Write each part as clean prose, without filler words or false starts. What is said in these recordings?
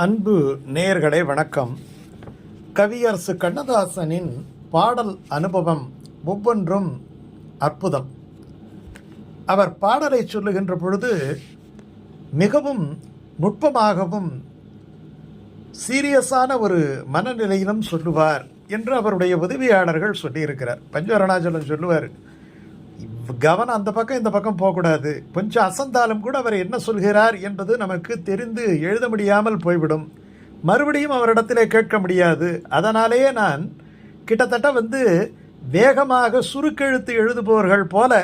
அன்பு நேயர்களே வணக்கம். கவியரசு கண்ணதாசனின் பாடல் அனுபவம் ஒவ்வொன்றும் அற்புதம். அவர் பாடலை சொல்லுகின்ற பொழுது மிகவும் நுட்பமாகவும் சீரியஸான ஒரு மனநிலையிலும் சொல்லுவார் என்று அவருடைய உதவியாளர்கள் சொல்லியிருக்கிறார். பஞ்சவரணாச்சலம் சொல்லுவார், கவனம் அந்த பக்கம் இந்த பக்கம் போகக்கூடாது, கொஞ்சம் அசந்தாலும் கூட அவர் என்ன சொல்கிறார் என்பது நமக்கு தெரிந்து எழுத முடியாமல் போய்விடும், மறுபடியும் அவரிடத்திலே கேட்க முடியாது. அதனாலேயே நான் கிட்டத்தட்ட வேகமாக சுருக்கெழுத்து எழுதுபவர்கள் போல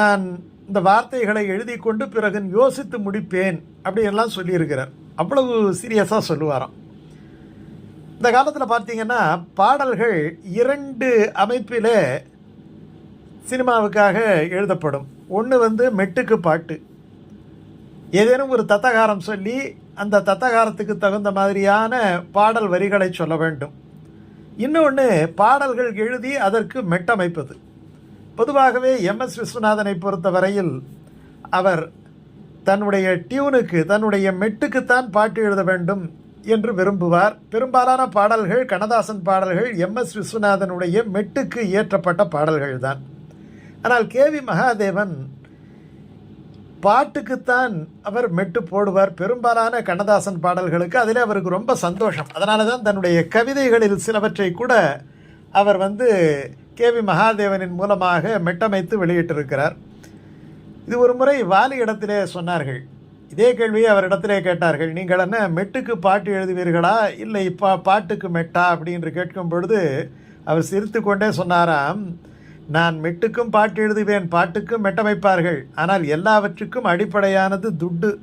நான் இந்த வார்த்தைகளை எழுதி கொண்டு பிறகு யோசித்து முடிப்பேன் அப்படியெல்லாம் சொல்லியிருக்கிறார். அவ்வளவு சீரியஸாக சொல்லுவாராம். இந்த காலத்தில் பார்த்தீங்கன்னா பாடல்கள் 2 அமைப்பில் சினிமாவுக்காக எழுதப்படும். ஒன்று மெட்டுக்கு பாட்டு, ஏதேனும் ஒரு தத்தகாரம் சொல்லி அந்த தத்தகாரத்துக்கு தகுந்த மாதிரியான பாடல் வரிகளை சொல்ல வேண்டும். இன்னொன்று பாடல்கள் எழுதி அதற்கு மெட்டமைப்பது. பொதுவாகவே MS விஸ்வநாதனை பொறுத்தவரையில் அவர் தன்னுடைய டியூனுக்கு, தன்னுடைய மெட்டுக்குத்தான் பாட்டு எழுத வேண்டும் என்று விரும்புவார். பெரும்பாலான பாடல்கள், கண்ணதாசன் பாடல்கள் MS விஸ்வநாதனுடைய மெட்டுக்கு இயற்றப்பட்ட பாடல்கள் தான். ஆனால் KV மகாதேவன் பாட்டுக்குத்தான் அவர் மெட்டு போடுவார் பெரும்பாலான கண்ணதாசன் பாடல்களுக்கு. அதில் அவருக்கு ரொம்ப சந்தோஷம். அதனால தான் தன்னுடைய கவிதைகளில் சிலவற்றை கூட அவர் KV மகாதேவனின் மூலமாக மெட்டமைத்து வெளியிட்டிருக்கிறார். இது ஒரு முறை வாலி இடத்திலே சொன்னார்கள். இதே கேள்வியை அவரிடத்திலே கேட்டார்கள், நீங்கள் என்ன மெட்டுக்கு பாட்டு எழுதுவீர்களா இல்லை பாட்டுக்கு மெட்டா அப்படின்னு கேட்கும் பொழுது அவர் சிரித்து கொண்டே சொன்னாராம், நான் மெட்டுக்கும் பாட்டு எழுதுவேன், பாட்டுக்கும் மெட்டமைப்பார்கள், ஆனால் எல்லாவற்றுக்கும் அடிப்படையானது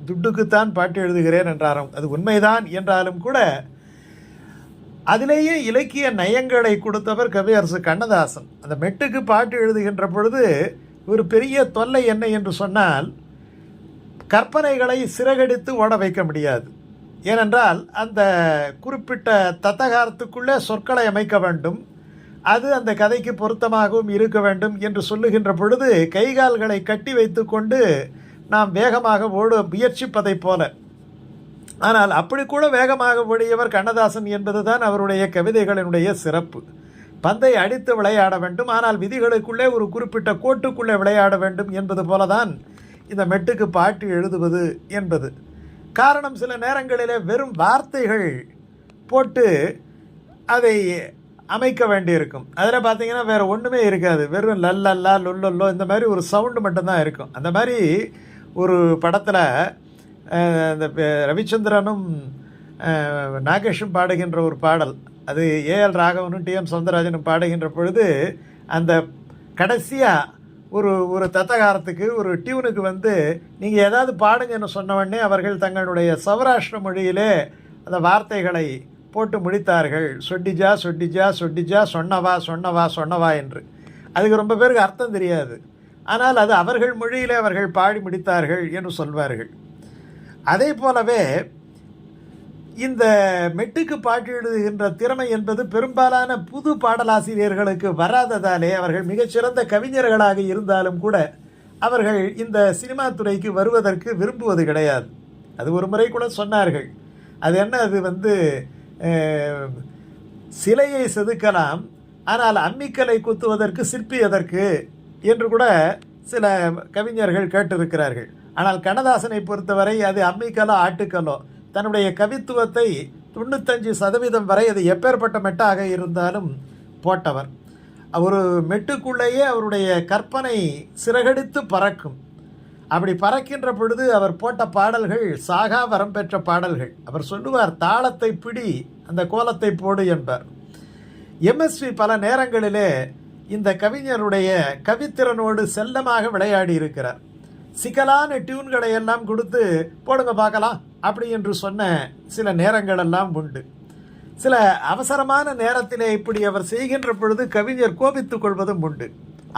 துட்டுக்குத்தான் பாட்டு எழுதுகிறேன் என்றாராம். அது உண்மைதான் என்றாலும் கூட அதிலேயே இலக்கிய நயங்களை கொடுத்தவர் கவியரசு கண்ணதாசன். அந்த மெட்டுக்கு பாட்டு எழுதுகின்ற பொழுது ஒரு பெரிய தொல்லை என்ன என்று சொன்னால், கற்பனைகளை சிறகடித்து ஓட வைக்க முடியாது. ஏனென்றால் அந்த குறிப்பிட்ட தத்தகாரத்துக்குள்ளே சொற்களை அமைக்க வேண்டும், அது அந்த கதைக்கு பொருத்தமாகவும் இருக்க வேண்டும் என்று சொல்லுகின்ற பொழுது கைகால்களை கட்டி வைத்து கொண்டு நாம் வேகமாக ஓட முயற்சிப்பதை போல. ஆனால் அப்படி கூட வேகமாக ஓடியவர் கண்ணதாசன் என்பது தான் அவருடைய கவிதைகளினுடைய சிறப்பு. பந்தை அடித்து விளையாட வேண்டும், ஆனால் விதிகளுக்குள்ளே ஒரு குறிப்பிட்ட கோட்டுக்குள்ளே விளையாட வேண்டும் என்பது போலதான் இந்த மெட்டுக்கு பாட்டு எழுதுவது என்பது. காரணம், சில நேரங்களிலே வெறும் வார்த்தைகள் போட்டு அதை அமைக்க வேண்டியிருக்கும். அதில் பார்த்தீங்கன்னா வேறு ஒன்றுமே இருக்காது, வெறும் லல்லல்லா லொல்லொல்லோ இந்த மாதிரி ஒரு சவுண்டு மட்டும்தான் இருக்கும். அந்த மாதிரி ஒரு படத்தில் இந்த ரவிச்சந்திரனும் நாகேஷும் பாடுகின்ற ஒரு பாடல், அது AL ராகவனும் TM சௌந்தரராஜனும் பாடுகின்ற பொழுது அந்த கடைசியாக ஒரு தத்தகாரத்துக்கு, ஒரு டியூனுக்கு நீங்கள் ஏதாவது பாடுங்கன்னு சொன்ன அவர்கள் தங்களுடைய சௌராஷ்டிர மொழியிலே அந்த வார்த்தைகளை போட்டு முடித்தார்கள். சொட்டிஜா சொட்டிஜா சொட்டிஜா சொன்னவா சொன்னவா சொன்னவா என்று. அதுக்கு ரொம்ப பேருக்கு அர்த்தம் தெரியாது, ஆனால் அது அவர்கள் மொழியிலே அவர்கள் பாடி முடித்தார்கள் என்று சொல்வார்கள். அதே போலவே இந்த மெட்டுக்கு பாட்டு எழுதுகின்ற திறமை என்பது பெரும்பாலான புது பாடலாசிரியர்களுக்கு வராததாலே அவர்கள் மிகச்சிறந்த கவிஞர்களாக இருந்தாலும் கூட அவர்கள் இந்த சினிமா துறைக்கு வருவதற்கு விரும்புவது கிடையாது. அது ஒரு முறை கூட சொன்னார்கள், அது என்ன, அது சிலையை செதுக்கலாம், ஆனால் அம்மிக்கலை குத்துவதற்கு சிற்பி எதற்கு என்று கூட சில கவிஞர்கள் கேட்டிருக்கிறார்கள். ஆனால் கண்ணதாசனை பொறுத்தவரை அது அம்மிக்கலோ ஆட்டுக்கலோ தன்னுடைய கவித்துவத்தை 95% வரை அது எப்பேற்பட்ட மெட்டாக இருந்தாலும் போட்டவர். ஒரு மெட்டுக்குள்ளேயே அவருடைய கற்பனை சிறகடித்து பறக்கும். அப்படி பறக்கின்ற பொழுது அவர் போட்ட பாடல்கள் சாகா வரம் பெற்ற பாடல்கள். அவர் சொல்லுவார், தாளத்தை பிடி, அந்த கோலத்தை போடு என்பார். MSV பல நேரங்களிலே இந்த கவிஞருடைய கவித்திறனோடு செல்லமாக விளையாடி இருக்கிறார். சிக்கலான டியூன்களை எல்லாம் கொடுத்து போடுங்க பார்க்கலாம் அப்படி என்று சொன்ன சில நேரங்களெல்லாம் உண்டு. சில அவசரமான நேரத்திலே இப்படி அவர் செய்கின்ற பொழுது கவிஞர் கோபித்துக் கொள்வதும் உண்டு.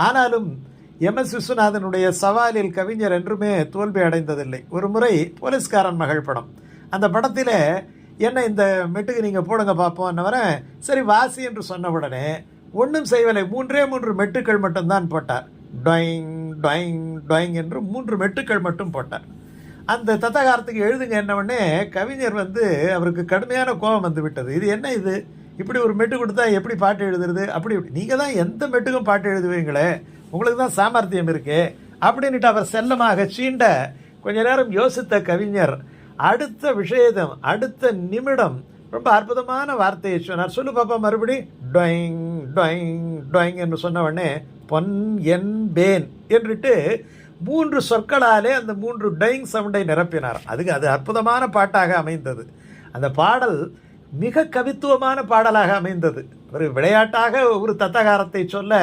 ஆனாலும் MS விஸ்வநாதனுடைய சவாலில் கவிஞர் என்றுமே தோல்வி அடைந்ததில்லை. ஒரு முறை போலீஸ்காரன் மகள் படம், அந்த படத்தில் என்ன இந்த மெட்டுக்கு நீங்கள் போடுங்க பார்ப்போம்னவரை சரி வாசி என்று சொன்ன உடனே ஒன்றும் செய்யவில்லை, 3 மெட்டுக்கள் மட்டும்தான் போட்டார். டொயிங் டொயிங் டொயிங் என்று 3 மெட்டுக்கள் மட்டும் போட்டார். அந்த தத்தகாரத்துக்கு எழுதுங்க என்ன உடனே கவிஞர் வந்து அவருக்கு கடுமையான கோபம் வந்து விட்டது. இது என்ன இது, இப்படி ஒரு மெட்டு கொடுத்தா எப்படி பாட்டு எழுதுறது, அப்படி இப்படி நீங்கள் தான் எந்த மெட்டுக்கும் பாட்டு எழுதுவீங்களே, உங்களுக்கு தான் சாமர்த்தியம் இருக்கே அப்படின்ட்டு அவர் செல்லமாக சீண்ட கொஞ்ச நேரம் யோசித்த கவிஞர் அடுத்த விஷயம் அடுத்த நிமிடம் ரொம்ப அற்புதமான வார்த்தையை சொன்னார். சொல்லு பாப்பா மறுபடி. டொயிங் டொயிங் டொயிங் என்று சொன்ன உடனே பொன் என் பேன் என்றுட்டு 3 சொற்களாலே அந்த 3 டொயிங் சவுண்டை நிரப்பினார். அது அற்புதமான பாட்டாக அமைந்தது. அந்த பாடல் மிக கவித்துவமான பாடலாக அமைந்தது. ஒரு விளையாட்டாக ஒரு தத்தகாரத்தை சொல்ல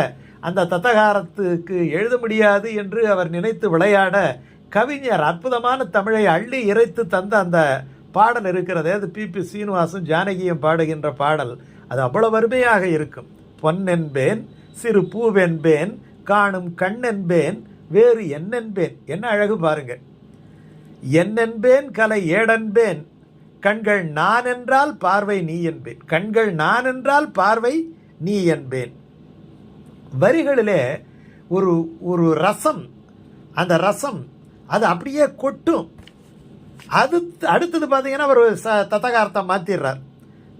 அந்த தத்தகாரத்துக்கு எழுத முடியாது என்று அவர் நினைத்து விளையாட கவிஞர் அற்புதமான தமிழை அள்ளி இறைத்து தந்த அந்த பாடல் இருக்கிறதே, அது பி சீனிவாசும் ஜானகியும் பாடுகின்ற பாடல். அது அவ்வளவு அருமையாக இருக்கும். பொன்னென்பேன் சிறு பூவென்பேன் காணும் கண்ணென்பேன் வேறு என்னென்பேன். என்ன அழகு பாருங்க. என்னென்பேன் கலை ஏடன்பேன் கண்கள் நான் என்றால் பார்வை நீ என்பேன். கண்கள் நான் என்றால் பார்வை நீ என்பேன். வரிகளிலே ஒரு ஒரு ரசம், அந்த ரசம் அது அப்படியே கொட்டும். அது அடுத்தது பார்த்தீங்கன்னா ஒரு தத்தகாரத்தை மாற்றிடுறார்.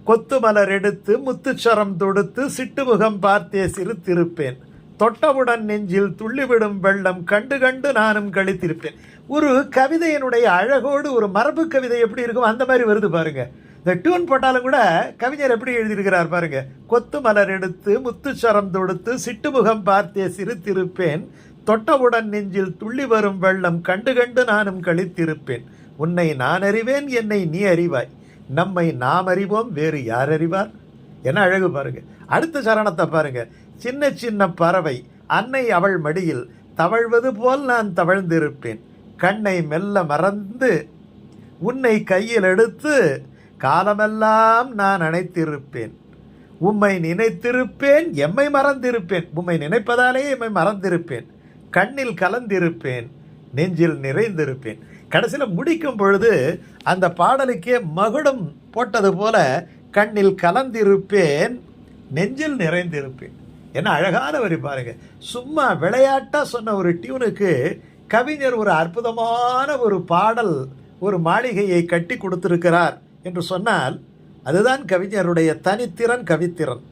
கொத்து மலர் எடுத்து முத்துச்சரம் தொடுத்து சிட்டுமுகம் பார்த்தே சிரித்திருப்பேன் தொட்டவுடன் நெஞ்சில் துள்ளிவிடும் வெள்ளம் கண்டு கண்டு நானும் கழித்திருப்பேன். ஒரு கவிதையினுடைய அழகோடு ஒரு மரபு கவிதை எப்படி இருக்கும் அந்த மாதிரி வருது பாருங்க. இந்த டியூன் போட்டாலும் கூட கவிஞர் எப்படி எழுதியிருக்கிறார் பாருங்க. கொத்து மலர் எடுத்து முத்துச்சரம் தொடுத்து சிட்டுமுகம் பார்த்தே சிரித்திருப்பேன் தொட்டவுடன் நெஞ்சில் துள்ளி வரும் வெள்ளம் கண்டு கண்டு நானும் கழித்திருப்பேன். உன்னை நான் அறிவேன் என்னை நீ அறிவாய் நம்மை நாம் அறிவோம் வேறு யார் அறிவார். என்ன அழகு பாருங்க. அடுத்த சரணத்தை பாருங்க. சின்ன சின்ன பறவை அன்னை அவள் மடியில் தவழ்வது போல் நான் தவழ்ந்திருப்பேன் கண்ணை மெல்ல மறந்து உன்னை கையில் எடுத்து காலமெல்லாம் நான் அணைத்திருப்பேன் உம்மை நினைத்திருப்பேன் எம்மை மறந்திருப்பேன். உம்மை நினைப்பதாலேயே எம்மை மறந்திருப்பேன் கண்ணில் கலந்திருப்பேன் நெஞ்சில் நிறைந்திருப்பேன். கடைசியில் முடிக்கும் பொழுது அந்த பாடலுக்கே மகுடம் போட்டது போல கண்ணில் கலந்திருப்பேன் நெஞ்சில் நிறைந்திருப்பேன். என்ன அழகான வரி பாருங்க. சும்மா விளையாட்டா சொன்ன ஒரு டியூனுக்கு கவிஞர் ஒரு அற்புதமான ஒரு பாடல், ஒரு மாளிகையை கட்டி கொடுத்திருக்கிறார் என்று சொன்னால் அதுதான் கவிஞருடைய தனித்திறன், கவித்திறன்.